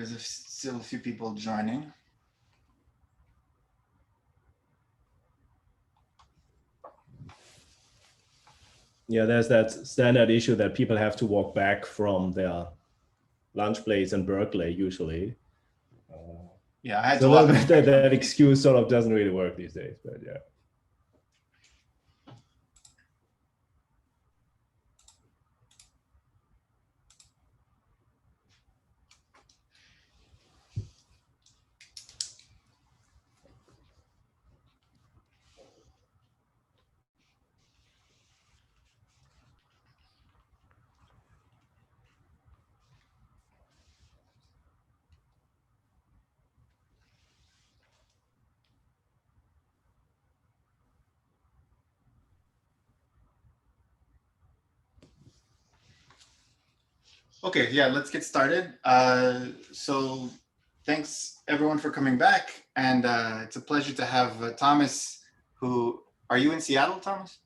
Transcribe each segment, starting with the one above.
There's still a few people joining. Yeah, there's that standard issue that people have to walk back from their lunch place in Berkeley usually. Yeah, I had so to walk that excuse sort of doesn't really work these days, but yeah. Okay, yeah, let's get started. So thanks everyone for coming back. And it's a pleasure to have Thomas, who, are you in Seattle, Thomas?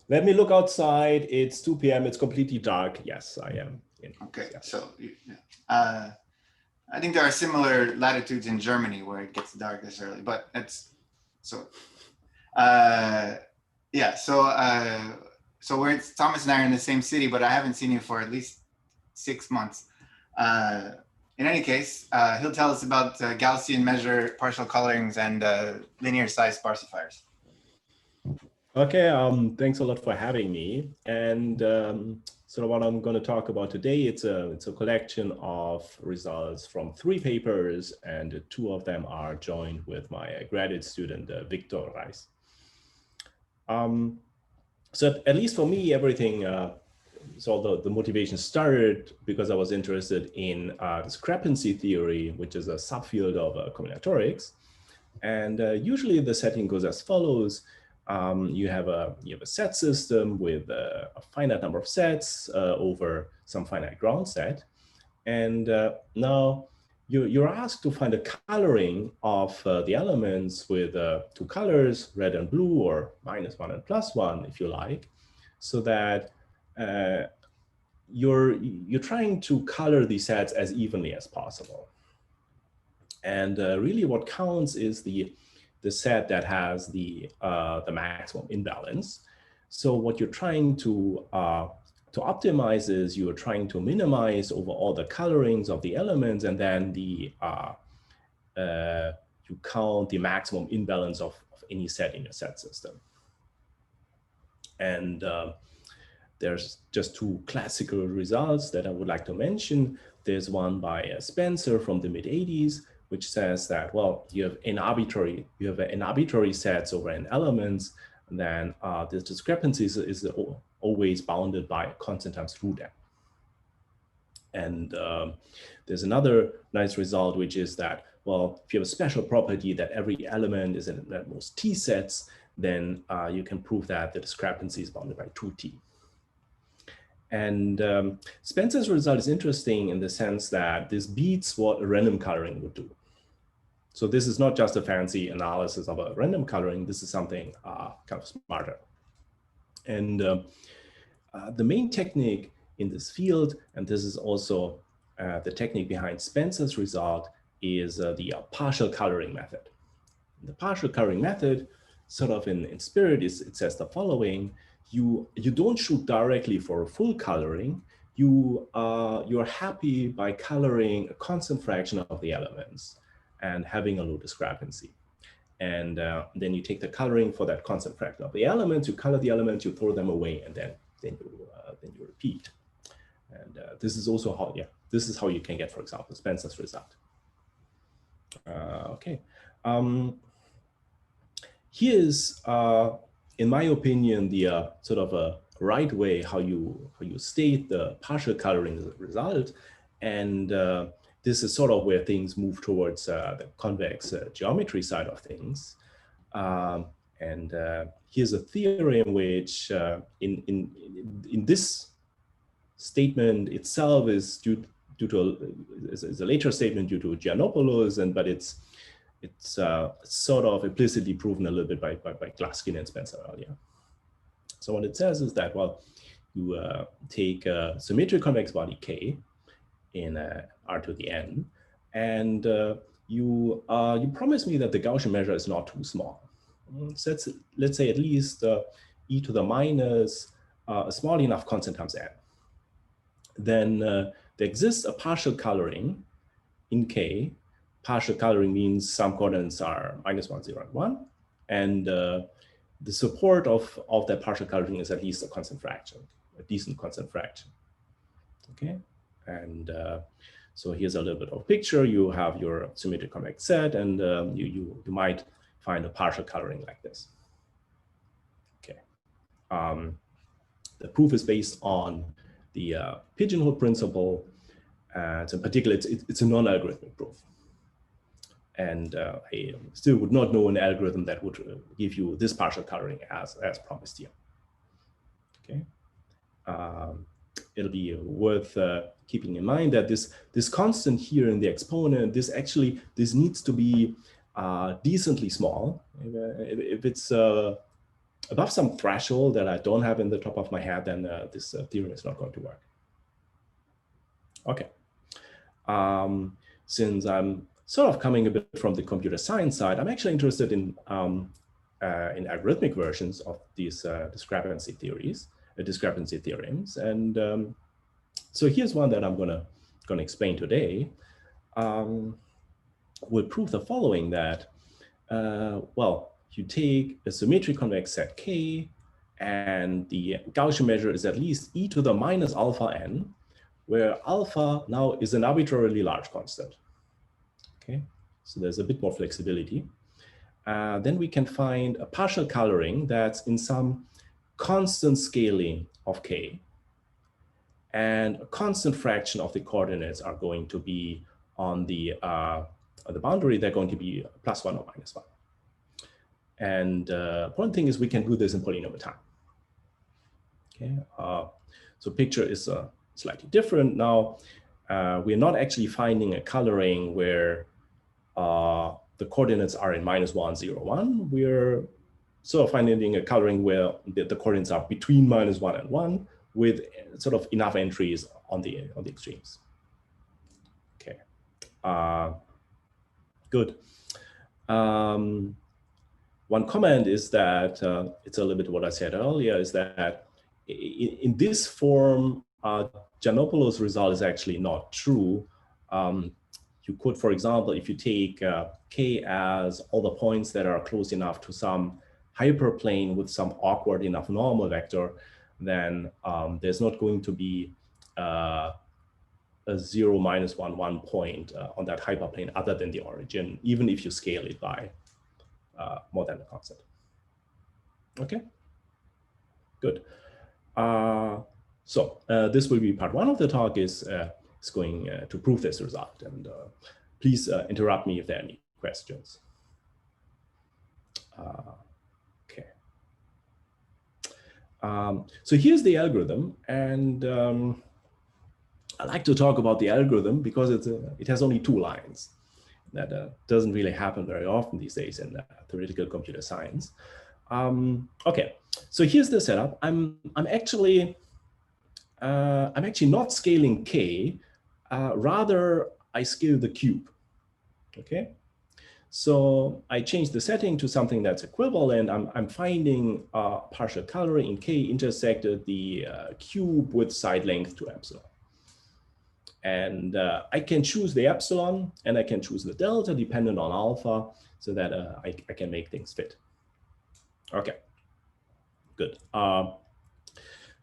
Let me look outside. It's 2 p.m. It's completely dark. Yes, I am. Okay, so I think there are similar latitudes in Germany where it gets dark this early, but it's so, yeah, so we're, Thomas and I are in the same city, but I haven't seen you for at least 6 months. In any case, he'll tell us about Gaussian measure partial colorings and linear size Sparsifiers. Okay, thanks a lot for having me. And so what I'm going to talk about today, it's a collection of results from 3 papers, and 2 of them are joined with my graduate student, Victor Reis. So at least for me, everything, so the motivation started because I was interested in discrepancy theory, which is a subfield of combinatorics. And usually the setting goes as follows. You have a set system with a finite number of sets over some finite ground set. And now you're asked to find a coloring of the elements with 2 colors, red and blue, or -1 and +1, if you like, so that you're trying to color these sets as evenly as possible. And really what counts is the set that has the maximum imbalance. So what you're trying to optimize is you're trying to minimize over all the colorings of the elements, and then you count the maximum imbalance of any set in your set system. And there's just 2 classical results that I would like to mention. There's one by Spencer from the mid-80s, which says that, well, you have an arbitrary sets over n elements, and then this discrepancy is always bounded by a constant times root n. And there's another nice result, which is that, well, if you have a special property that every element is in at most t sets, then you can prove that the discrepancy is bounded by 2t. And Spencer's result is interesting in the sense that this beats what a random coloring would do. So this is not just a fancy analysis of a random coloring. This is something kind of smarter. And the main technique in this field, and this is also the technique behind Spencer's result, is the partial coloring method. The partial coloring method, sort of in spirit, it says the following: you don't shoot directly for a full coloring. You're happy by coloring a constant fraction of the elements and having a low discrepancy. And then you take the coloring for that constant fraction of the elements, you color the elements, you throw them away, and then you repeat. And this is also how, this is how you can get, for example, Spencer's result. Okay. Here's, in my opinion, the sort of a right way how you state the partial coloring result, and this is sort of where things move towards the convex geometry side of things. And here's a theorem which, in this statement itself, is due to is a later statement due to Giannopolous, but it's sort of implicitly proven a little bit by Gluskin and Spencer earlier. So what it says is that, well, you take a symmetric convex body K, in R to the n. And you promised me that the Gaussian measure is not too small. So let's say at least e to the minus a small enough constant times n. Then there exists a partial coloring in K. Partial coloring means some coordinates are -1, 0, and 1. And the support of that partial coloring is at least a constant fraction, a decent constant fraction. Okay. And so here's a little bit of a picture. You have your symmetric convex set, and you might find a partial coloring like this. Okay. The proof is based on the pigeonhole principle. So in particular, it's a non-algorithmic proof. And I still would not know an algorithm that would give you this partial coloring as promised here. Okay. It'll be worth keeping in mind that this constant here in the exponent, this needs to be decently small. If it's above some threshold that I don't have in the top of my head, then this theorem is not going to work. Okay. Since I'm sort of coming a bit from the computer science side, I'm actually interested in algorithmic versions of these discrepancy theorems. And so here's one that I'm gonna explain today. Will prove the following, that well, you take a symmetric convex set K, and the Gaussian measure is at least e to the minus alpha n, where alpha now is an arbitrarily large constant. Okay, so there's a bit more flexibility. Then we can find a partial coloring that's in some constant scaling of K, and a constant fraction of the coordinates are going to be on the boundary. They're going to be +1 or -1. And one thing is we can do this in polynomial time. Okay, so picture is slightly different now. We're not actually finding a coloring where the coordinates are in -1, 0, 1. We're sort of finding a coloring where the coordinates are between -1 and 1, with sort of enough entries on the extremes. Okay, good. One comment is that it's a little bit what I said earlier, is that in this form, Giannopolous' result is actually not true. You could, for example, if you take K as all the points that are close enough to some hyperplane with some awkward enough normal vector, then there's not going to be a 0, -1, 1 point on that hyperplane other than the origin, even if you scale it by more than a constant. Okay, good. So this will be part 1 of the talk, is going to prove this result. And please interrupt me if there are any questions. Okay. So here's the algorithm, and I like to talk about the algorithm because it has only 2 lines. That doesn't really happen very often these days in theoretical computer science. Okay, so here's the setup. I'm actually not scaling K. Rather, I scale the cube. Okay, so I change the setting to something that's equivalent. I'm finding partial coloring in K intersected the cube with side length to epsilon. And I can choose the epsilon and I can choose the delta dependent on alpha, so that I can make things fit. Okay, good.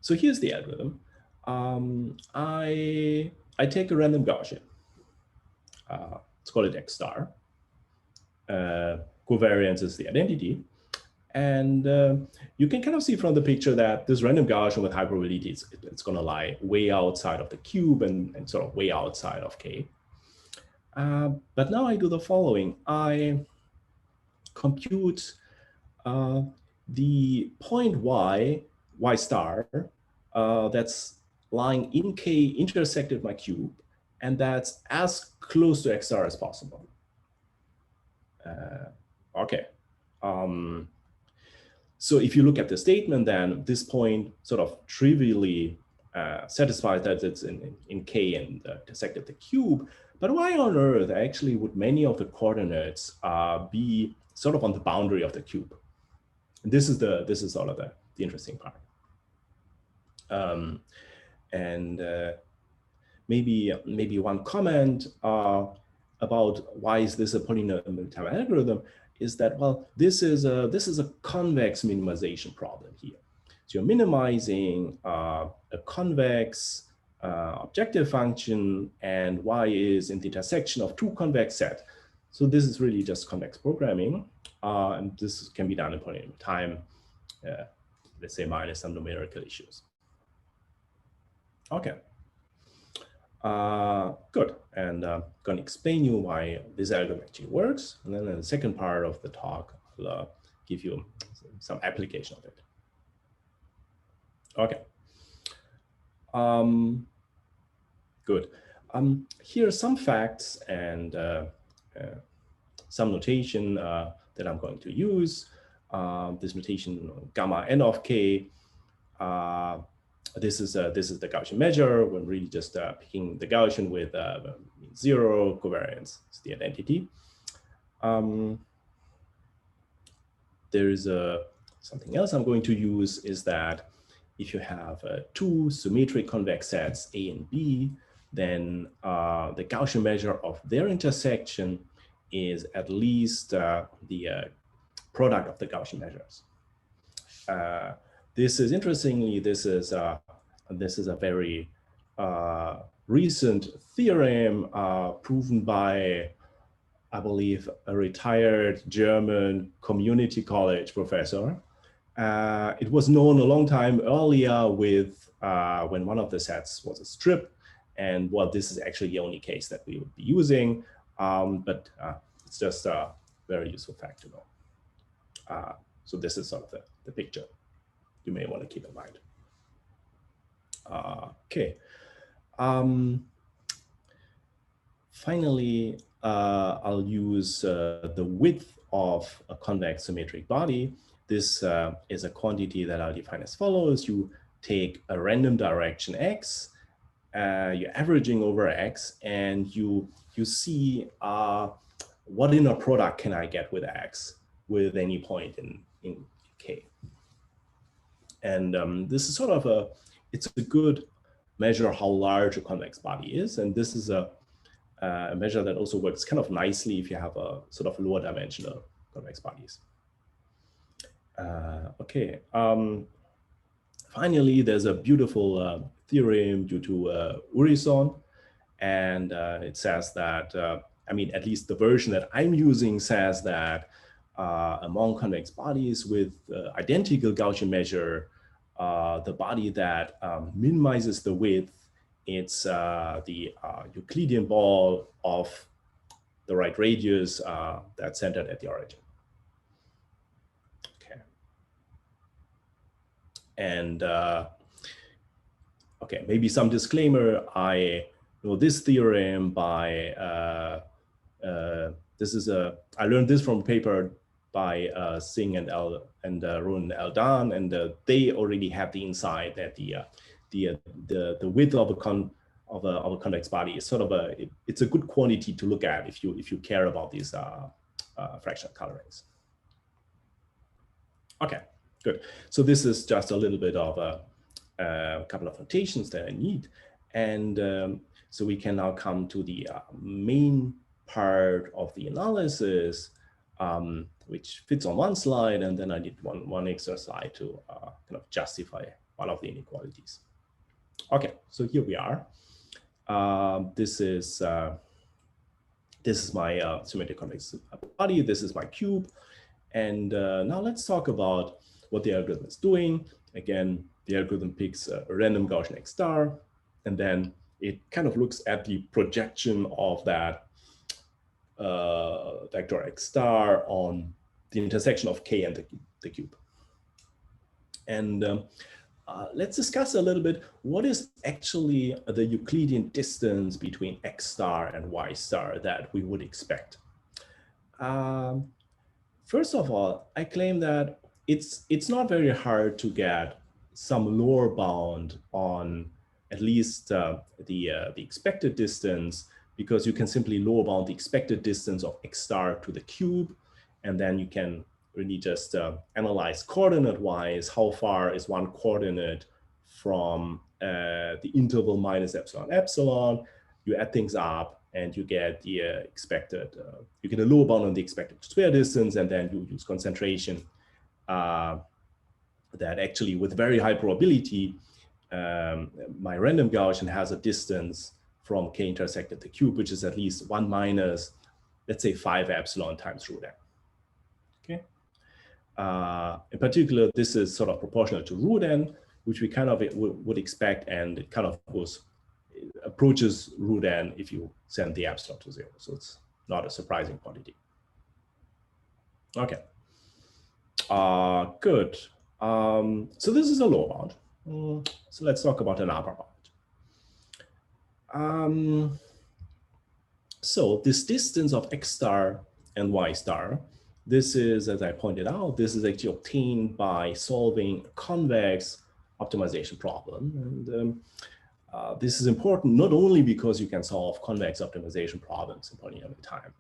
So here's the algorithm. I take a random Gaussian. Let's call it X star. Covariance is the identity. And you can kind of see from the picture that this random Gaussian with hyperbolity, it's going to lie way outside of the cube and sort of way outside of K. But now I do the following. I compute the point y star, that's lying in K intersected my cube, and that's as close to X star as possible. Okay. So if you look at the statement, then this point sort of trivially satisfies that it's in K and intersected the cube. But why on earth actually would many of the coordinates be sort of on the boundary of the cube? And this is sort of the interesting part. Maybe one comment about why is this a polynomial time algorithm is that, well, this is a convex minimization problem here. So you're minimizing a convex objective function, and y is in the intersection of two convex sets. So this is really just convex programming, and this can be done in polynomial time, let's say minus some numerical issues. Okay. Good, and I'm going to explain you why this algorithm actually works, and then in the second part of the talk, I'll give you some application of it. Okay. Good. Here are some facts and some notation that I'm going to use. This notation gamma n of k. This is the Gaussian measure when really just picking the Gaussian with zero covariance is the identity. There is something else I'm going to use is that if you have two symmetric convex sets A and B, then the Gaussian measure of their intersection is at least the product of the Gaussian measures. This is interestingly, this is a very recent theorem proven by, I believe, a retired German community college professor. It was known a long time earlier with when one of the sets was a strip, and well, this is actually the only case that we would be using, but it's just a very useful fact to know. So this is sort of the picture you may want to keep in mind. Okay. Finally, I'll use the width of a convex symmetric body. This is a quantity that I'll define as follows. You take a random direction x, you're averaging over x, and you see what inner product can I get with x with any point in K. And this is sort of it's a good measure how large a convex body is. And this is a measure that also works kind of nicely if you have a sort of lower dimensional convex bodies. Okay. Finally, there's a beautiful theorem due to Urison. And it says that, I mean, at least the version that I'm using says that among convex bodies with identical Gaussian measure, the body that minimizes the width, it's the Euclidean ball of the right radius that's centered at the origin. Okay. And okay, maybe some disclaimer. I know this theorem by I learned this from a paper by Singh and Ronan Eldan, and they already had the insight that the width of a convex body is sort of it's a good quantity to look at if you care about these fractional colorings. Okay, good. So this is just a little bit of a couple of notations that I need, and so we can now come to the main part of the analysis, which fits on one slide, and then I did one extra slide to kind of justify one of the inequalities. Okay, so here we are. This is my symmetric convex body. This is my cube, and now let's talk about what the algorithm is doing. Again, the algorithm picks a random Gaussian X star, and then it kind of looks at the projection of that vector X star on the intersection of K and the cube. And let's discuss a little bit what is actually the Euclidean distance between X star and Y star that we would expect. First of all, I claim that it's not very hard to get some lower bound on at least the expected distance, because you can simply lower bound the expected distance of x star to the cube, and then you can really just analyze coordinate-wise how far is one coordinate from the interval minus epsilon epsilon. You add things up and you get the expected, you get a lower bound on the expected square distance, and then you use concentration that actually with very high probability, my random Gaussian has a distance from k intersected the cube, which is at least 1 minus, let's say 5 epsilon times root n. Okay. In particular, this is sort of proportional to root n, which we kind of would expect, and it kind of approaches root n if you send the epsilon to 0. So it's not a surprising quantity. Okay. Good. So this is a lower bound. So let's talk about an upper bound. So this distance of x star and y star, this is, as I pointed out, this is actually obtained by solving a convex optimization problem. And this is important not only because you can solve convex optimization problems in polynomial time.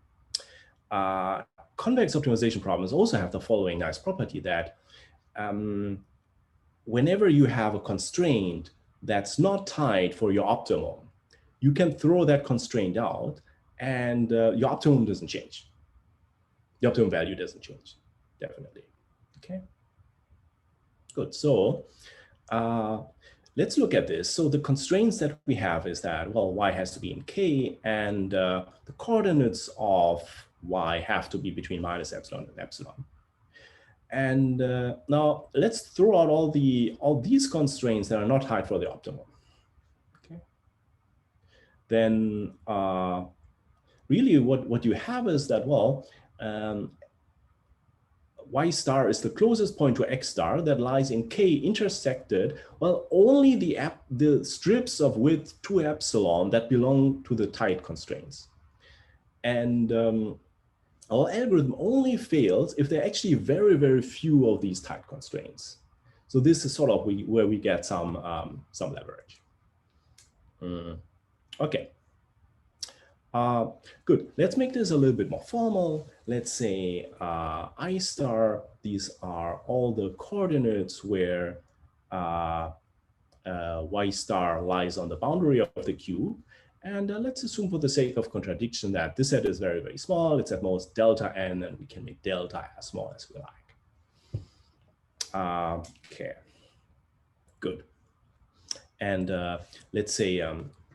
Convex optimization problems also have the following nice property that whenever you have a constraint that's not tied for your optimum, you can throw that constraint out and your optimum doesn't change. The optimum value doesn't change, definitely. Okay, good. So let's look at this. So the constraints that we have is that, well, y has to be in k, and the coordinates of y have to be between minus epsilon and epsilon. And now let's throw out all these constraints that are not tied for the optimum. Okay. Then really what you have is that, well, y star is the closest point to x star that lies in k intersected, well, only the strips of width 2 epsilon that belong to the tight constraints. And our algorithm only fails if there are actually very, very few of these tight constraints. So this is sort of where we get some leverage. Okay. Good. Let's make this a little bit more formal. Let's say I star, these are all the coordinates where y star lies on the boundary of the cube. And let's assume for the sake of contradiction that this set is very, very small. It's at most delta n, and we can make delta as small as we like. Okay, good. And let's say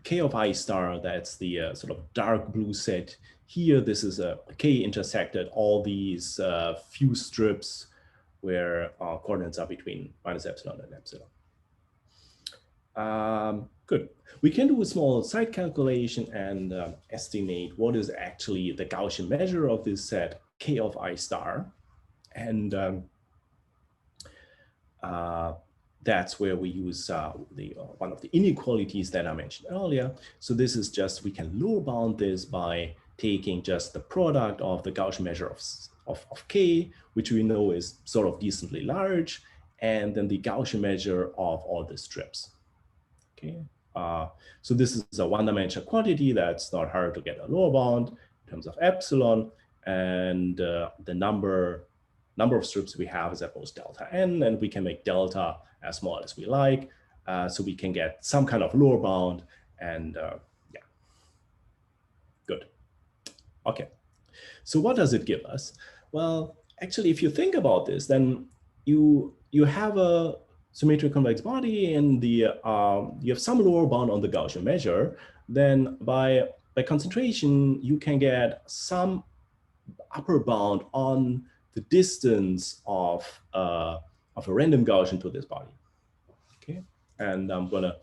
k of I star, that's the sort of dark blue set here. This is a k intersected all these few strips where coordinates are between minus epsilon and epsilon. Good. We can do a small side calculation and estimate what is actually the Gaussian measure of this set k of I star. And that's where we use one of the inequalities that I mentioned earlier. So this is just, we can lower bound this by taking just the product of the Gaussian measure of k, which we know is sort of decently large, and then the Gaussian measure of all the strips. Okay. So this is a one-dimensional quantity that's not hard to get a lower bound in terms of epsilon, and the number of strips we have is at most delta n, and we can make delta as small as we like, so we can get some kind of lower bound, and yeah, good. Okay, so what does it give us? Well, actually, if you think about this, then you have a symmetric convex body, and you have some lower bound on the Gaussian measure. Then by concentration, you can get some upper bound on the distance of a random Gaussian to this body. Okay, and I'm gonna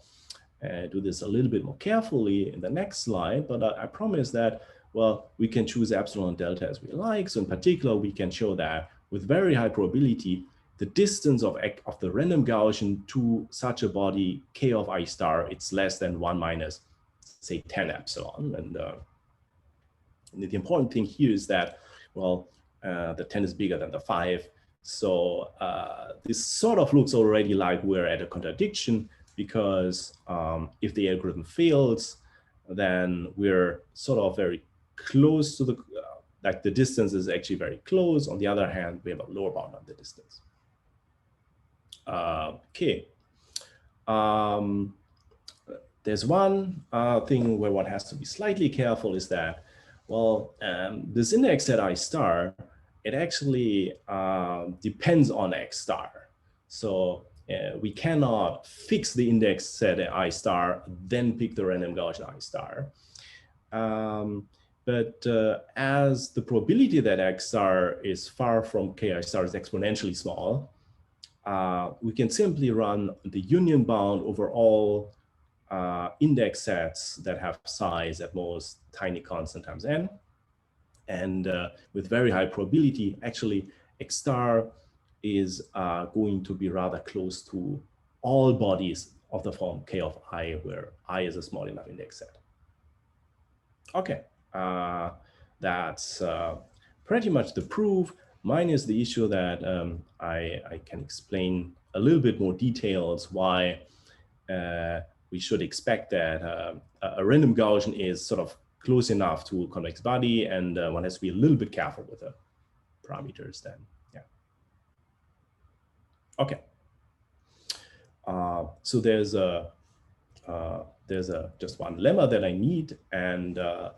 do this a little bit more carefully in the next slide, but I promise that, well, we can choose epsilon and delta as we like. So in particular, we can show that with very high probability, the distance of the random Gaussian to such a body k of I star, it's less than 1 minus, say, 10 epsilon. And the important thing here is that, well, the 10 is bigger than the 5. So this sort of looks already like we're at a contradiction, because if the algorithm fails, then we're sort of very close to the, like the distance is actually very close. On the other hand, we have a lower bound on the distance. Okay. There's one thing where one has to be slightly careful is that, well, this index set I star, it actually depends on X star. So we cannot fix the index set I star, then pick the random Gaussian I star. But as the probability that X star is far from Ki star is exponentially small, we can simply run the union bound over all index sets that have size at most tiny constant times n. And with very high probability, actually, X star is going to be rather close to all bodies of the form K of I, where I is a small enough index set. Okay, that's pretty much the proof. Minus the issue that I can explain a little bit more details why we should expect that a random Gaussian is sort of close enough to a convex body, and one has to be a little bit careful with the parameters then. Yeah. Okay. So there's just one lemma that I need, and I'm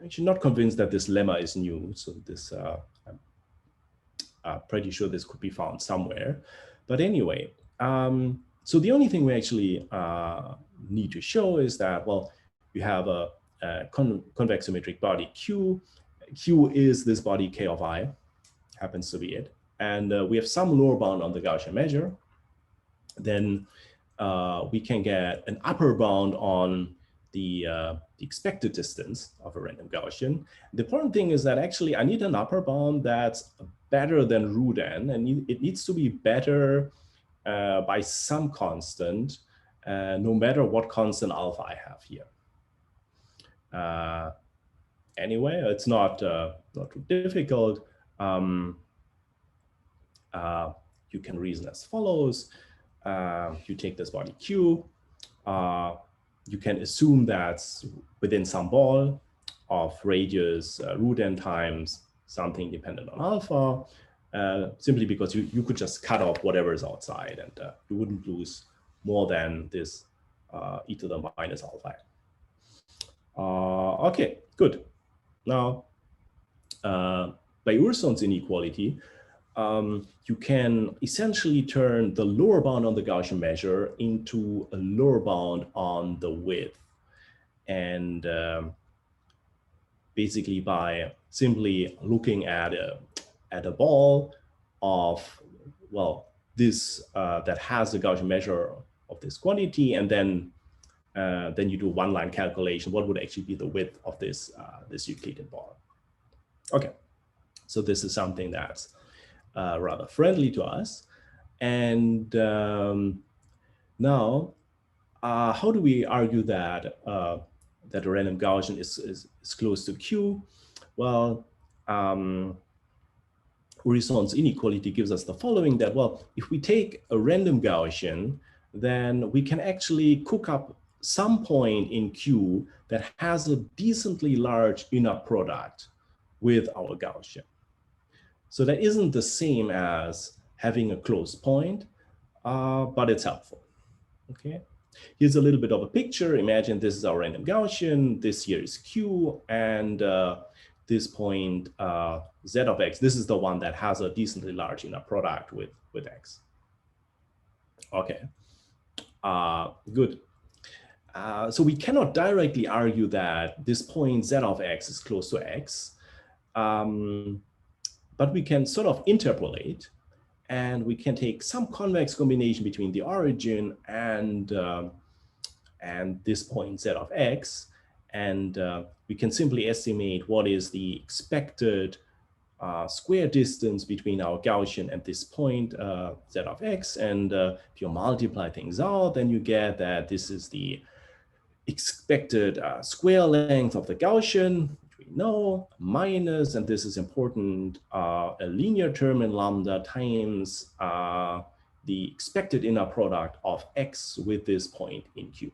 actually not convinced that this lemma is new. So this I'm pretty sure this could be found somewhere. But anyway, so the only thing we actually need to show is that, well, you have a convex symmetric body Q. Q is this body K of I, happens to be it. And we have some lower bound on the Gaussian measure. Then we can get an upper bound on the expected distance of a random Gaussian. The important thing is that actually I need an upper bound that's better than root n, and it needs to be better by some constant, no matter what constant alpha I have here. Anyway, it's not too difficult. You can reason as follows. You take this body Q. You can assume that's within some ball of radius root n times something dependent on alpha, simply because you could just cut off whatever is outside, and you wouldn't lose more than this e to the minus alpha. Okay, good. Now, by Urson's inequality, you can essentially turn the lower bound on the Gaussian measure into a lower bound on the width. And basically by simply looking at a ball of, well, this that has the Gaussian measure of this quantity, and then you do one line calculation, what would actually be the width of this this Euclidean ball. Okay, so this is something that's rather friendly to us. And now, how do we argue that that a random Gaussian is close to Q? Well, Urson's inequality gives us the following, that, well, if we take a random Gaussian, then we can actually cook up some point in Q that has a decently large inner product with our Gaussian. So that isn't the same as having a closed point, but it's helpful. Okay, here's a little bit of a picture. Imagine this is our random Gaussian, this here is Q, and this point Z of X, this is the one that has a decently large inner product with X. Okay, good. So we cannot directly argue that this point Z of X is close to X, but we can sort of interpolate, and we can take some convex combination between the origin and this point Z of X, and we can simply estimate what is the expected square distance between our Gaussian and this point Z of X. And if you multiply things out, then you get that this is the expected square length of the Gaussian, which we know, minus, and this is important, a linear term in lambda times the expected inner product of X with this point in Q.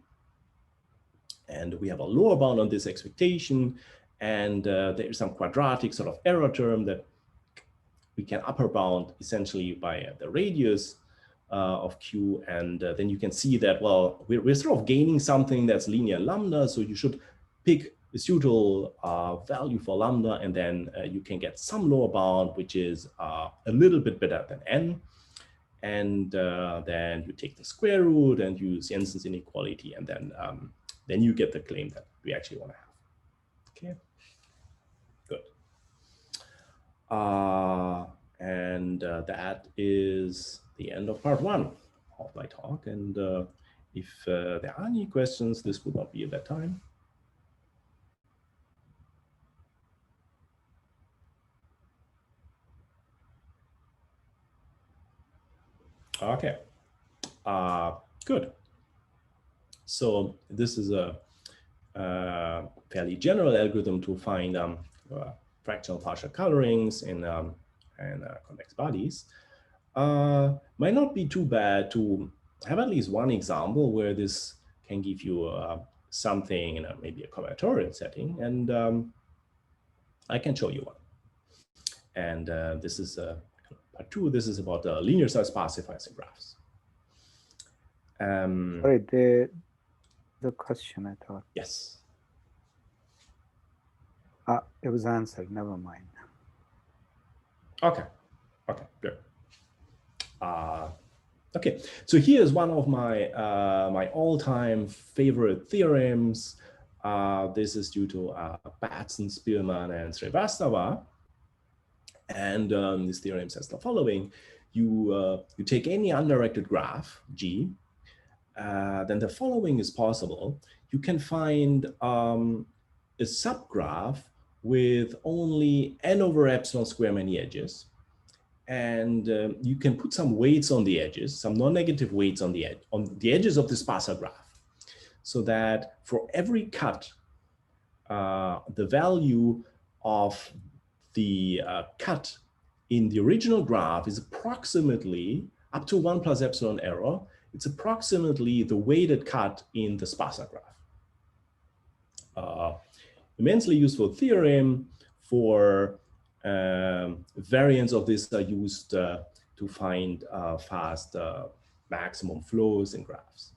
And we have a lower bound on this expectation, and there is some quadratic sort of error term that we can upper bound essentially by the radius of Q. And then you can see that, well, we're sort of gaining something that's linear lambda. So you should pick a suitable value for lambda, and then you can get some lower bound, which is a little bit better than n. And then you take the square root and use Jensen's inequality, and then you get the claim that we actually want to have. Okay, good. And that is the end of part 1 of my talk. And if there are any questions, this would not be at that time. Okay, good. So this is a fairly general algorithm to find fractional partial colorings in convex bodies. Might not be too bad to have at least one example where this can give you something in maybe a combinatorial setting, and I can show you one. And this is part 2. This is about linear size Sparsifiers in graphs. Sorry, the question, I thought. Yes. It was answered. Never mind. Okay. Okay. Good. Okay. So here's one of my my all-time favorite theorems. This is due to Batson-Spielman-Srivastava, and this theorem says the following: you take any undirected graph G. Then the following is possible. You can find a subgraph with only n over epsilon square many edges. And you can put some weights on the edges, some non-negative weights on the edges of the sparser graph, so that for every cut, the value of the cut in the original graph is approximately up to 1 plus epsilon error. It's approximately the weighted cut in the sparser graph. Immensely useful theorem for variants of this are used to find fast maximum flows in graphs.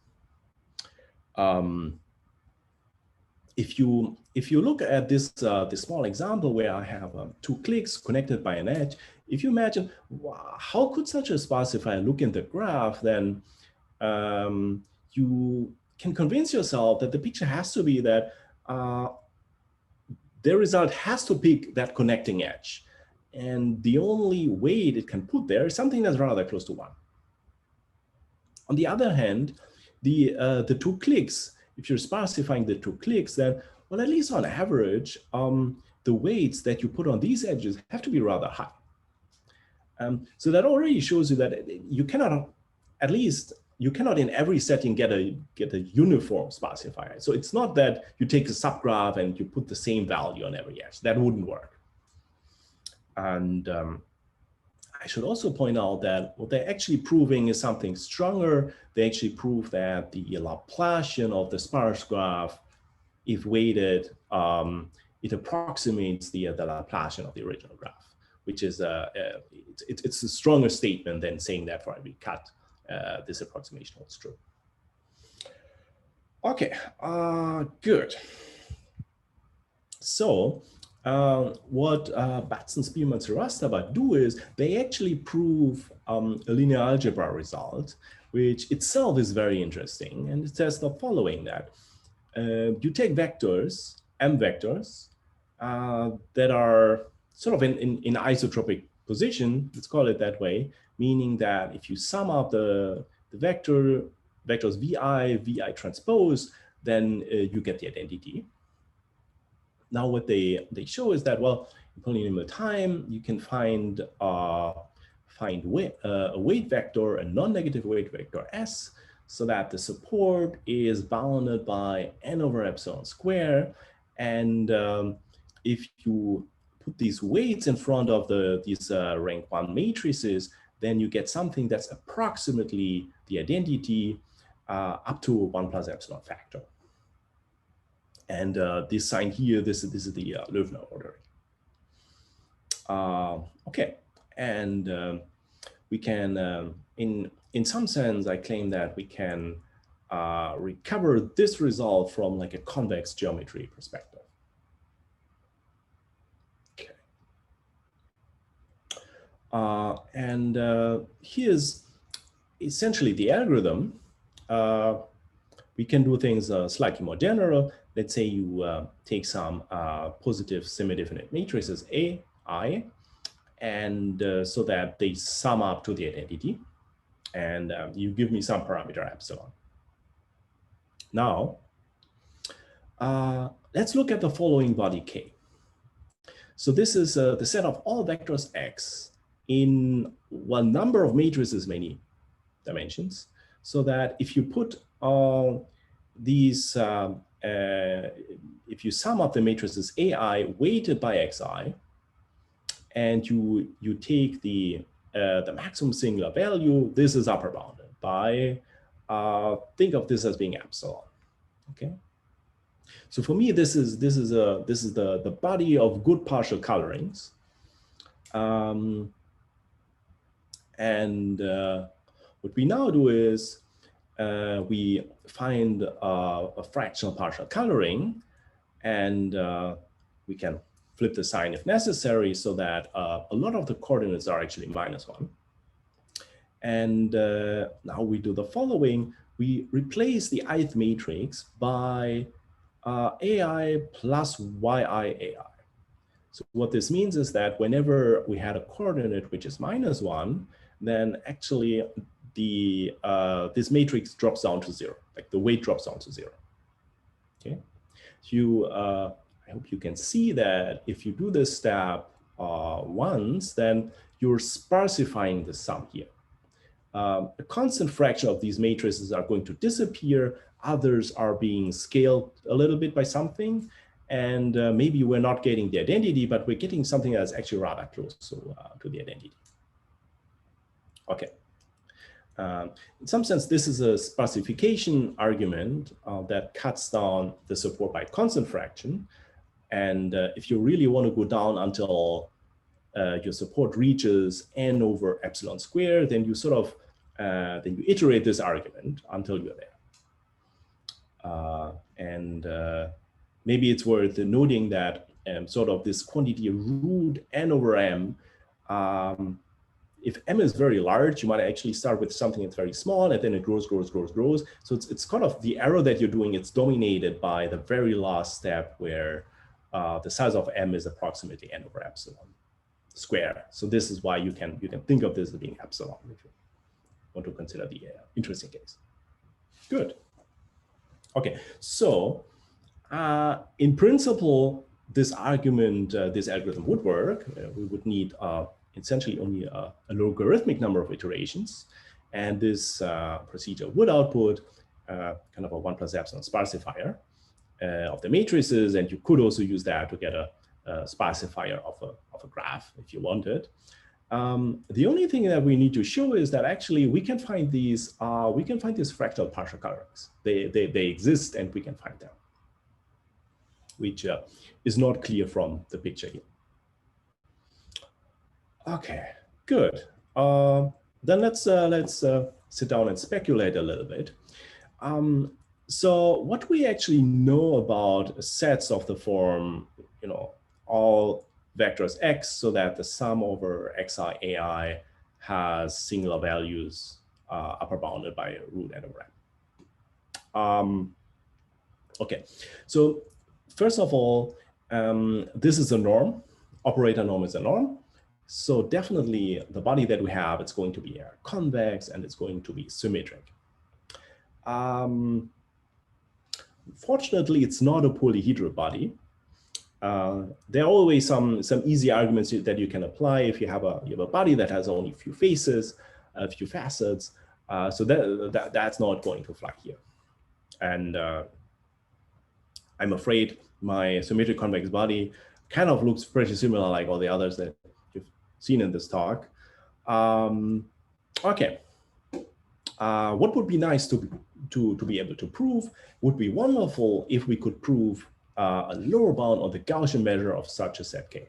If you look at this this small example where I have 2 clicks connected by an edge, if you imagine, wow, how could such a sparsifier look in the graph, then you can convince yourself that the picture has to be that the result has to pick that connecting edge. And the only weight it can put there is something that's rather close to 1. On the other hand, the 2 clicks, if you're sparsifying the 2 clicks, then, well, at least on average, the weights that you put on these edges have to be rather high. So that already shows you that you cannot, at least, you cannot in every setting get a uniform sparsifier. So it's not that you take a subgraph and you put the same value on every edge. That wouldn't work. And I should also point out that what they're actually proving is something stronger. They actually prove that the Laplacian of the sparse graph, if weighted, it approximates the Laplacian of the original graph, which is it's a stronger statement than saying that for every cut, this approximation holds true. Okay, good. So what Batson-Spielman-Srivastava do is they actually prove a linear algebra result, which itself is very interesting. And it says the following, that you take vectors, m vectors, that are sort of in isotropic position, let's call it that way, meaning that if you sum up the vectors vi transpose, then you get the identity. Now what they show is that, well, in polynomial time, you can find a weight vector, a non-negative weight vector S, so that the support is bounded by n over epsilon square. And if you put these weights in front of these rank 1 matrices, then you get something that's approximately the identity up to 1 plus epsilon factor. And this sign here, this is the Löwner ordering. Okay, and we can, in some sense, I claim that we can recover this result from like a convex geometry perspective. Okay. And here's essentially the algorithm. We can do things slightly more general. Let's say you take some positive semi-definite matrices A, I, and so that they sum up to the identity. And you give me some parameter epsilon. Now, let's look at the following body K. So this is the set of all vectors X in one number of matrices, many dimensions, so that if you put all these, if you sum up the matrices AI weighted by Xi, and you take the maximum singular value, this is upper bounded by, think of this as being epsilon. Okay. So for me, this is the body of good partial colorings, and what we now do is we find a fractional partial coloring, and we can flip the sign if necessary, so that a lot of the coordinates are actually -1. And now we do the following. We replace the ith matrix by AI plus YI AI. So what this means is that whenever we had a coordinate which is -1, then actually the this matrix drops down to 0, like the weight drops down to 0. Okay, so I hope you can see that if you do this step once, then you're sparsifying the sum here. A constant fraction of these matrices are going to disappear. Others are being scaled a little bit by something. And maybe we're not getting the identity, but we're getting something that's actually rather close to the identity. Okay. In some sense, this is a sparsification argument that cuts down the support by constant fraction. And if you really want to go down until your support reaches n over epsilon squared, then you sort of then you iterate this argument until you're there. Maybe it's worth noting that sort of this quantity root n over m, if m is very large, you might actually start with something that's very small, and then it grows, grows, grows, grows. So it's kind of the arrow that you're doing, it's dominated by the very last step where the size of m is approximately n over epsilon square. So this is why you can think of this as being epsilon if you want to consider the interesting case. Good. Okay, so in principle, this argument, this algorithm would work. We would need essentially only a logarithmic number of iterations, and this procedure would output kind of a 1 plus epsilon sparsifier of the matrices, and you could also use that to get a sparsifier of a graph if you wanted. The only thing that we need to show is that actually we can find these fractal partial colorings. They exist, and we can find them, which is not clear from the picture here. Okay, good. Then let's sit down and speculate a little bit. So what we actually know about sets of the form, all vectors x, so that the sum over xi ai has singular values upper bounded by root n over m. Okay, so first of all, this is a norm. Operator norm is a norm. So definitely the body that we have, it's going to be convex and it's going to be symmetric. Fortunately, it's not a polyhedral body. There are always some easy arguments that you can apply if you have a body that has only a few faces, a few facets. So that's not going to fly here. And I'm afraid my symmetric convex body kind of looks pretty similar like all the others that you've seen in this talk. Okay. What would be nice to be able to prove? Would be wonderful if we could prove a lower bound on the Gaussian measure of such a set K.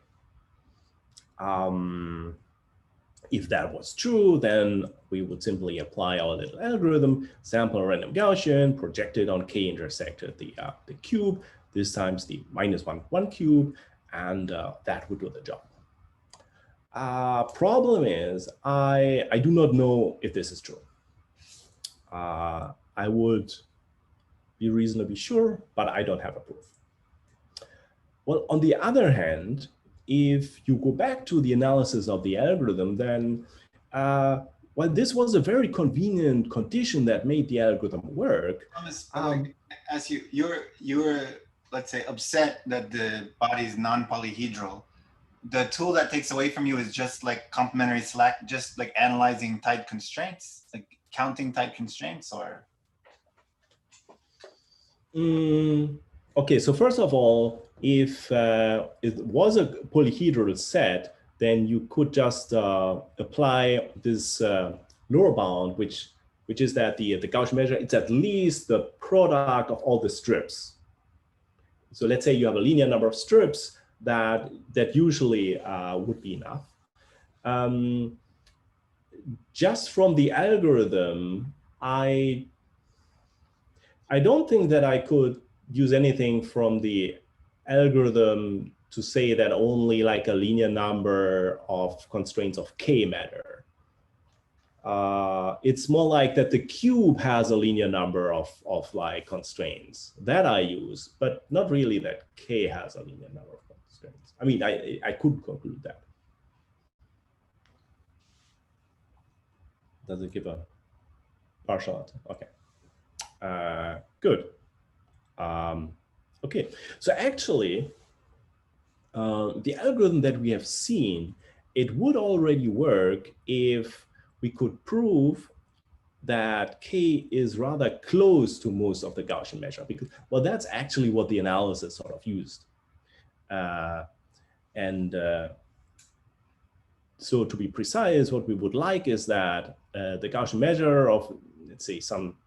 If that was true, then we would simply apply our little algorithm, sample a random Gaussian, project it on K intersected the cube, this times the -1 cube, and that would do the job. Problem is, I do not know if this is true. I would be reasonably sure, but I don't have a proof. Well, on the other hand, if you go back to the analysis of the algorithm, then well, this was a very convenient condition that made the algorithm work. Thomas, as you're let's say upset that the body is non-polyhedral. The tool that takes away from you is just like complementary slack, just like analyzing type constraints, like counting type constraints, or? Okay, so first of all, if it was a polyhedral set, then you could just apply this lower bound, which is that the Gaussian measure, it's at least the product of all the strips. So let's say you have a linear number of strips that usually would be enough. Just from the algorithm, I don't think that I could use anything from the algorithm to say that only like a linear number of constraints of K matter. It's more like that the cube has a linear number of like constraints that I use, but not really that K has a linear number of constraints. I mean, I could conclude that. Does it give a partial answer? Okay. Good. Okay, so actually, the algorithm that we have seen, it would already work if we could prove that K is rather close to most of the Gaussian measure, because, well, that's actually what the analysis sort of used. So to be precise, what we would like is that the Gaussian measure of, let's say, some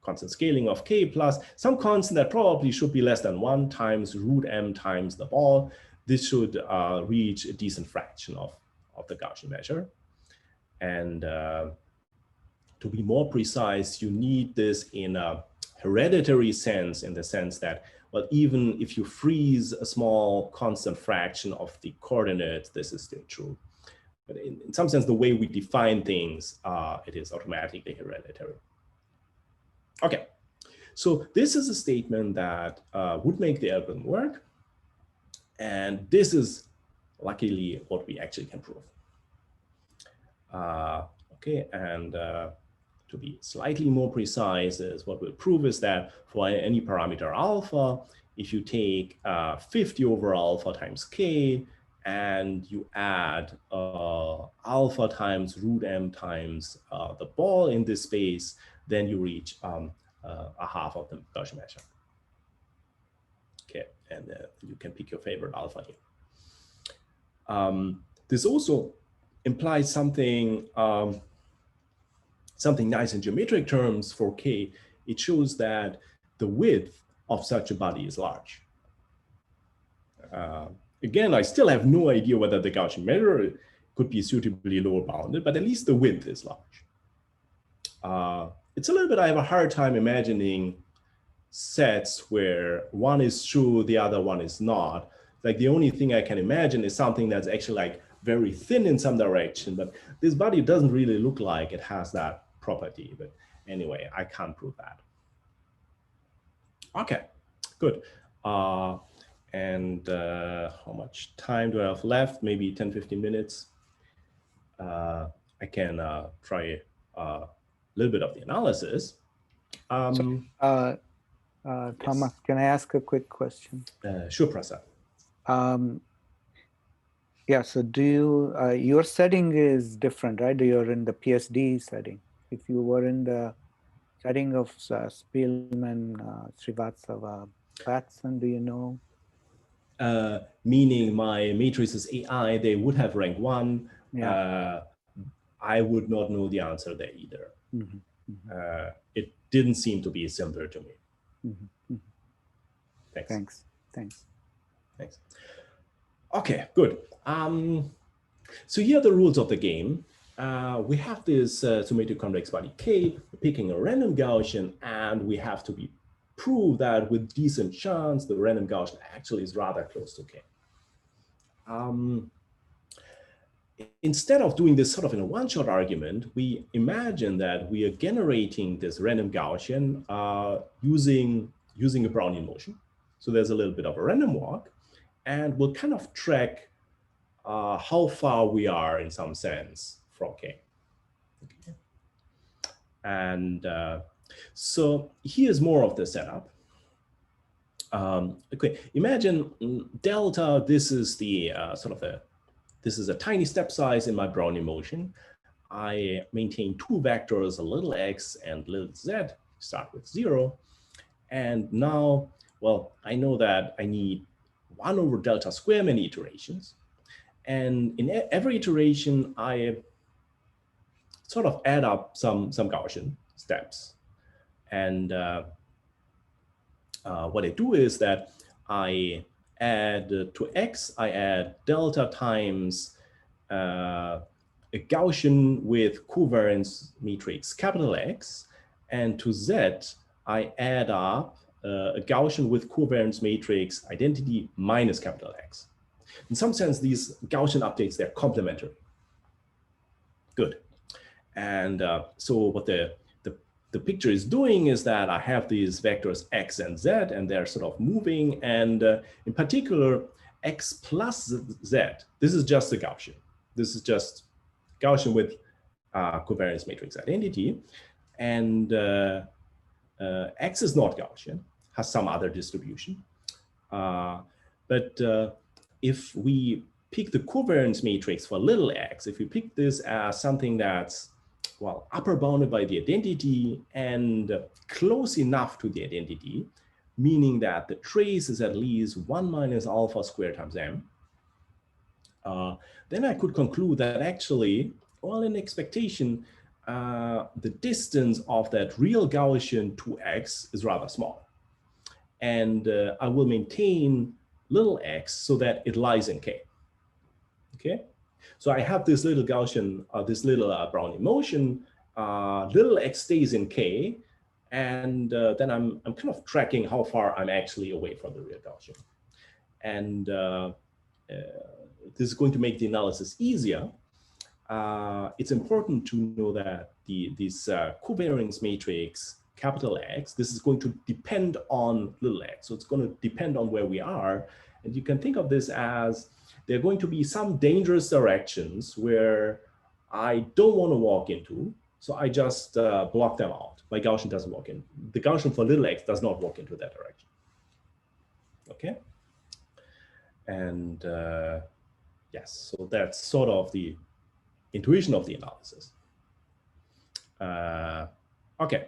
constant scaling of K plus some constant that probably should be less than 1 times root m times the ball. This should reach a decent fraction of the Gaussian measure. And to be more precise, you need this in a hereditary sense, in the sense that, well, even if you freeze a small constant fraction of the coordinates, this is still true. But in some sense, the way we define things, it is automatically hereditary. Okay, so this is a statement that would make the algorithm work. And this is luckily what we actually can prove. Okay, and to be slightly more precise, is what we'll prove is that for any parameter alpha, if you take 50 over alpha times K, and you add alpha times root m times the ball in this space, then you reach a half of the Gaussian measure. Okay, and you can pick your favorite alpha here. This also implies something something nice in geometric terms for K. It shows that the width of such a body is large. Again, I still have no idea whether the Gaussian measure could be suitably lower bounded, but at least the width is large. It's a little bit, I have a hard time imagining sets where one is true, the other one is not. Like the only thing I can imagine is something that's actually like very thin in some direction, but this body doesn't really look like it has that property. But anyway, I can't prove that. Okay, good. And how much time do I have left? Maybe 10, 15 minutes. I can try a little bit of the analysis. Thomas, yes. can I ask a quick question? Sure, Prasad. Yeah, so do you, your setting is different, right? You're in the PSD setting. If you were in the setting of Spielman-Srivastava, Batson, do you know? Meaning my matrices AI, they would have rank 1. Yeah. I would not know the answer there either. It didn't seem to be similar to me. Thanks. Thanks. Okay, good. So here are the rules of the game. We have this symmetric convex body K, picking a random Gaussian, and we have to prove that with decent chance, the random Gaussian actually is rather close to K. Instead of doing this sort of in a one-shot argument, we imagine that we are generating this random Gaussian using a Brownian motion. So there's a little bit of a random walk, and we'll kind of track how far we are in some sense from K. Okay. And so here's more of the setup. Okay, imagine delta. This is the this is a tiny step size in my Brownian motion. I maintain two vectors, a little x and little z, start with 0. And now, well, I know that I need 1 over delta square many iterations. And in every iteration, I sort of add up some Gaussian steps. And what I do is that I add to x, I add delta times a Gaussian with covariance matrix capital X, and to z, I add up a Gaussian with covariance matrix identity minus capital X. In some sense, these Gaussian updates, they're complementary. Good. And so what the picture is doing is that I have these vectors x and z, and they're sort of moving. And in particular, x plus z, this is just a Gaussian. This is just Gaussian with covariance matrix identity. And x is not Gaussian, has some other distribution. But if we pick the covariance matrix for little x, if we pick this as something that's, well, upper bounded by the identity and close enough to the identity, meaning that the trace is at least 1 minus alpha squared times m, then I could conclude that actually, well, in expectation, the distance of that real Gaussian to x is rather small. And I will maintain little x so that it lies in K. Okay? So I have this little Gaussian, this little Brownian motion, little x stays in K, and then I'm kind of tracking how far I'm actually away from the real Gaussian. And this is going to make the analysis easier. It's important to know that this covariance matrix, capital X, this is going to depend on little x. So it's going to depend on where we are. And you can think of this as there are going to be some dangerous directions where I don't want to walk into. So I just block them out. My Gaussian doesn't walk in. The Gaussian for little x does not walk into that direction. Okay. And yes, so that's sort of the intuition of the analysis. Okay.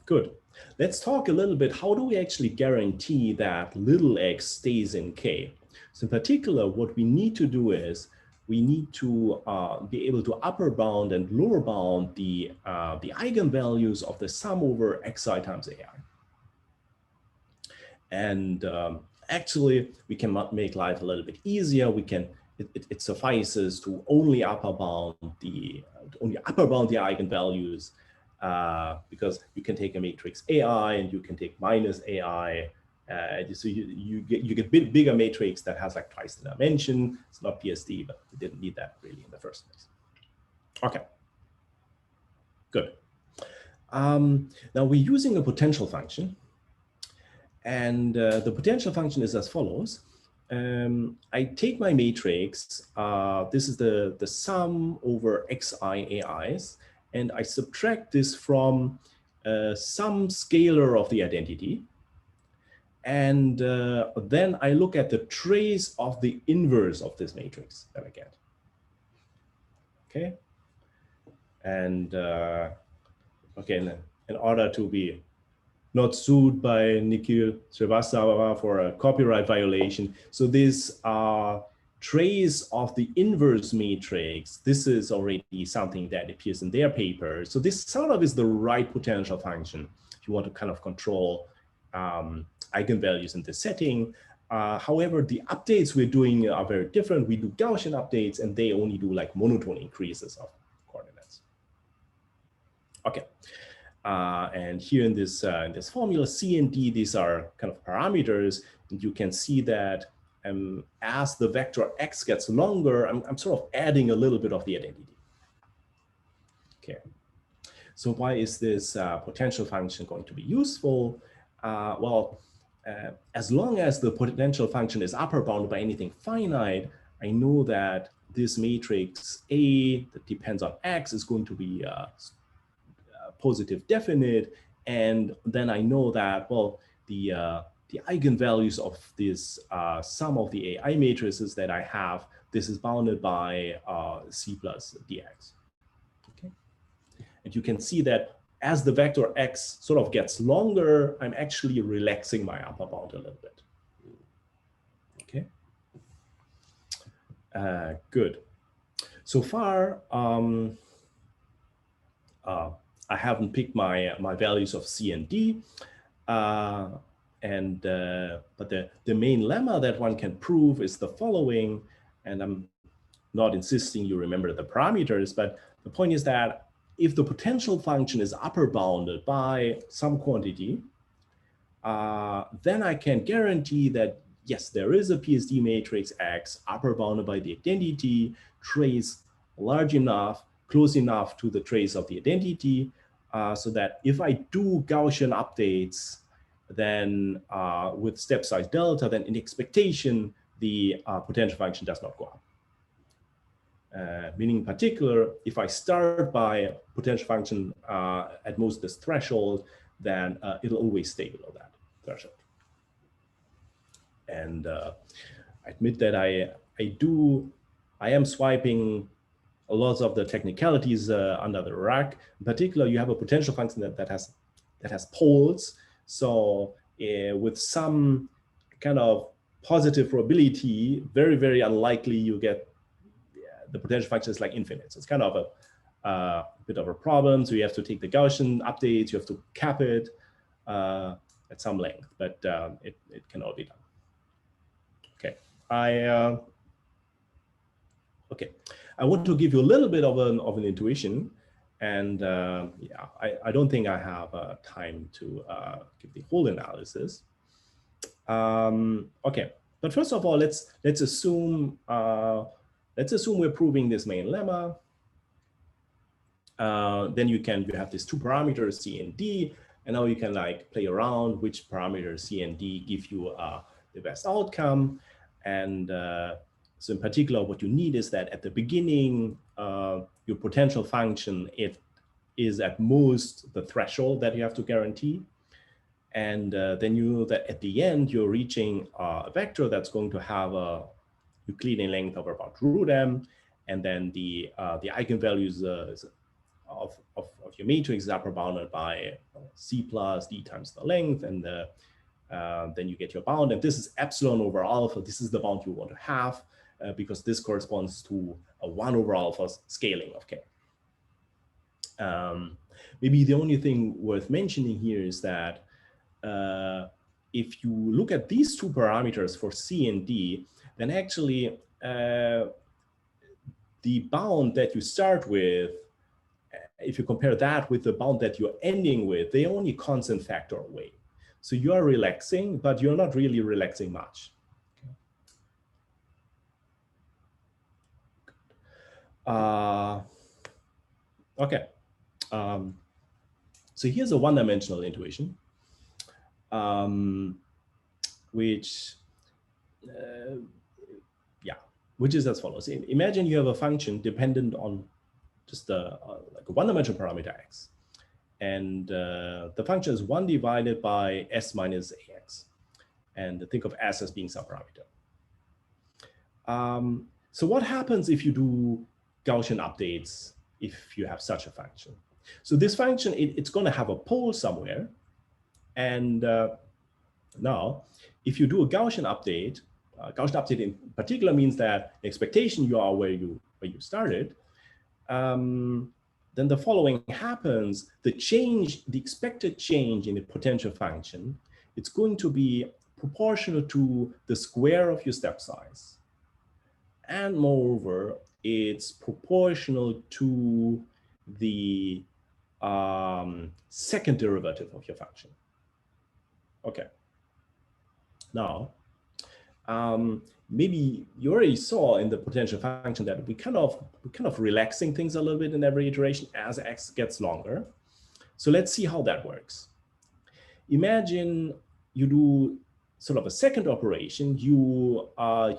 Good. Let's talk a little bit, how do we actually guarantee that little x stays in K? So in particular, what we need to do is we need to be able to upper bound and lower bound the eigenvalues of the sum over xi times ai. And actually, we can make life a little bit easier. We can, it suffices to only upper bound the eigenvalues. Because you can take a matrix AI and you can take minus AI. So you get bigger matrix that has like twice the dimension. It's not PSD, but we didn't need that really in the first place. Okay, good. Now we're using a potential function. And the potential function is as follows. I take my matrix. This is the sum over xi AIs. And I subtract this from some scalar of the identity. And then I look at the trace of the inverse of this matrix that I get. Okay. And okay, in order to be not sued by Giannopolous Srivastava for a copyright violation. So this trace of the inverse matrix, this is already something that appears in their paper. So this sort of is the right potential function if you want to kind of control eigenvalues in this setting. However, the updates we're doing are very different. We do Gaussian updates, and they only do like monotone increases of coordinates. Okay, and here in this formula, C and D, these are kind of parameters, and you can see that as the vector x gets longer, I'm sort of adding a little bit of the identity. Okay, so why is this potential function going to be useful? As long as the potential function is upper bounded by anything finite, I know that this matrix A that depends on x is going to be positive definite, and then I know that, well, the eigenvalues of this sum of the AI matrices that I have, this is bounded by C plus dx. Okay, and you can see that as the vector x sort of gets longer, I'm actually relaxing my upper bound a little bit. Okay, good. So far, I haven't picked my values of C and D, but the main lemma that one can prove is the following, and I'm not insisting you remember the parameters, but the point is that if the potential function is upper bounded by some quantity, then I can guarantee that, yes, there is a PSD matrix X upper bounded by the identity, trace large enough, close enough to the trace of the identity, so that if I do Gaussian updates, then with step size delta, then in expectation, the potential function does not go up. Meaning in particular, if I start by potential function at most this threshold, then it'll always stay below that threshold. And I admit that I am swiping lots of the technicalities under the rug. In particular, you have a potential function that has poles. So with some kind of positive probability, very, very unlikely you get the potential function is like infinite. So it's kind of a bit of a problem. So you have to take the Gaussian updates, you have to cap it at some length, but it can all be done. Okay, okay, I want to give you a little bit of an intuition, and yeah, I don't think I have time to give the whole analysis. Okay, but first of all, let's assume we're proving this main lemma. Then you have these two parameters C and D, and now you can like play around which parameters C and D give you the best outcome. And so in particular, what you need is that at the beginning, your potential function, it is at most the threshold that you have to guarantee. And then you know that at the end, you're reaching a vector that's going to have a Euclidean length of about root m, and then the eigenvalues of your matrix is upper bounded by C plus D times the length, and then you get your bound. And this is epsilon over alpha. This is the bound you want to have because this corresponds to a 1 over alpha scaling of K. Maybe the only thing worth mentioning here is that if you look at these two parameters for C and D, then actually the bound that you start with, if you compare that with the bound that you're ending with, they only constant factor away. So you are relaxing, but you're not really relaxing much. Okay. So here's a one-dimensional intuition, which is as follows. Imagine you have a function dependent on just like a one-dimensional parameter x, and the function is 1 divided by s minus ax, and think of s as being some parameter. So what happens if you do Gaussian updates if you have such a function? So this function, it's going to have a pole somewhere, and now if you do a Gaussian update Gaussian update in particular means that expectation you are where you started, then the following happens: the expected change in the potential function, it's going to be proportional to the square of your step size, and moreover, it's proportional to the second derivative of your function. Okay. Now, maybe you already saw in the potential function that we kind of relaxing things a little bit in every iteration as x gets longer. So let's see how that works. Imagine you do sort of a second operation. You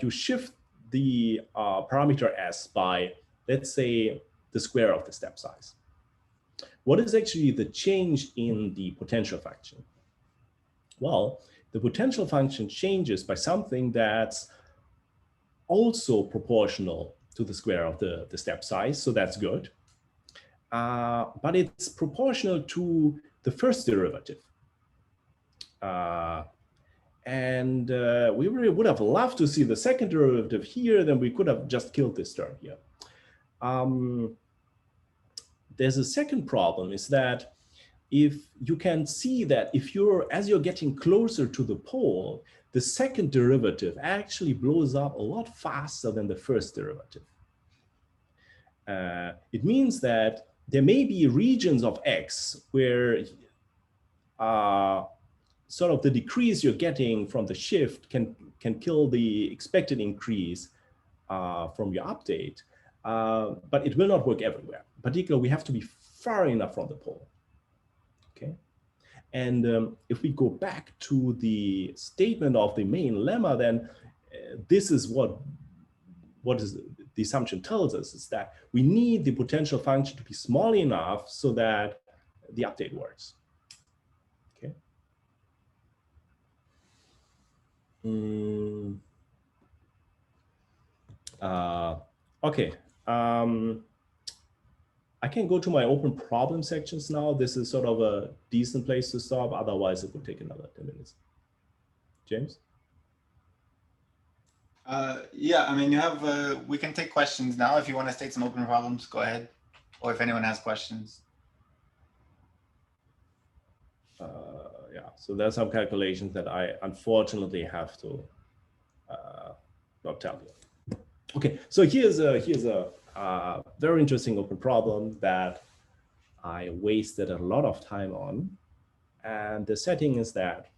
shift the parameter s by, let's say, the square of the step size. What is actually the change in the potential function? Well, the potential function changes by something that's also proportional to the square of the step size, so that's good. But it's proportional to the first derivative. We really would have loved to see the second derivative here, then we could have just killed this term here. There's a second problem, is that if you can see that as you're getting closer to the pole, the second derivative actually blows up a lot faster than the first derivative. It means that there may be regions of x where sort of the decrease you're getting from the shift can kill the expected increase from your update, but it will not work everywhere. Particularly, we have to be far enough from the pole. Okay, and if we go back to the statement of the main lemma, then this is what is the assumption tells us, is that we need the potential function to be small enough so that the update works. Okay. Okay. I can go to my open problem sections now. This is sort of a decent place to stop. Otherwise, it would take another 10 minutes. James? Yeah, I mean, you have, we can take questions now. If you want to state some open problems, go ahead. Or if anyone has questions. Yeah, so there's some calculations that I unfortunately have to not tell you. Okay, so here's a very interesting open problem that I wasted a lot of time on. And the setting is that,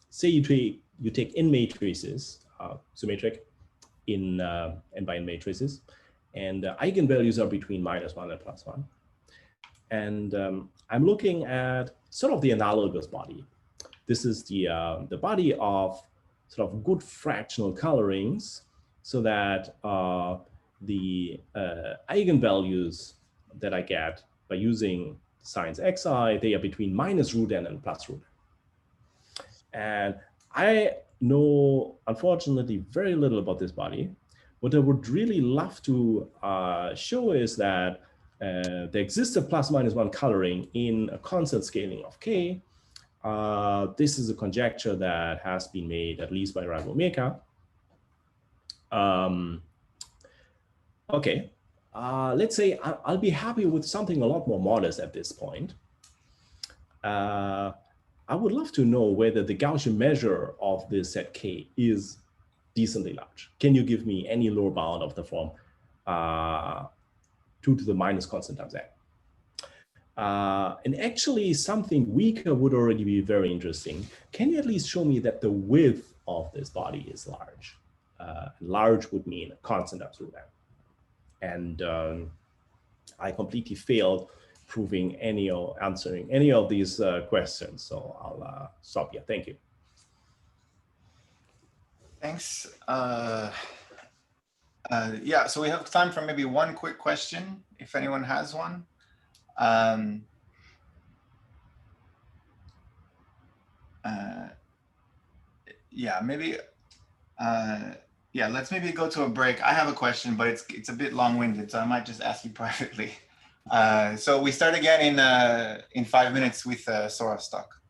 say you take n matrices, symmetric in n by n matrices, and eigenvalues are between -1 and +1. And I'm looking at sort of the analogous body. This is the body of sort of good fractional colorings, so that the eigenvalues that I get by using signs xi, they are between -√n and +√n. And I know, unfortunately, very little about this body. What I would really love to show is that there exists a ±1 coloring in a constant scaling of k. This is a conjecture that has been made at least by Ragomeka. Okay, let's say I'll be happy with something a lot more modest at this point. I would love to know whether the Gaussian measure of this set K is decently large. Can you give me any lower bound of the form 2 to the minus constant times n? And actually something weaker would already be very interesting. Can you at least show me that the width of this body is large? Large would mean a constant absolute n. And I completely failed proving answering any of these questions. So I'll stop here. Thank you. Thanks. Yeah, so we have time for maybe one quick question, if anyone has one. Yeah, maybe. Yeah, let's maybe go to a break. I have a question, but it's a bit long-winded, so I might just ask you privately. So we start again in 5 minutes with Sora stock.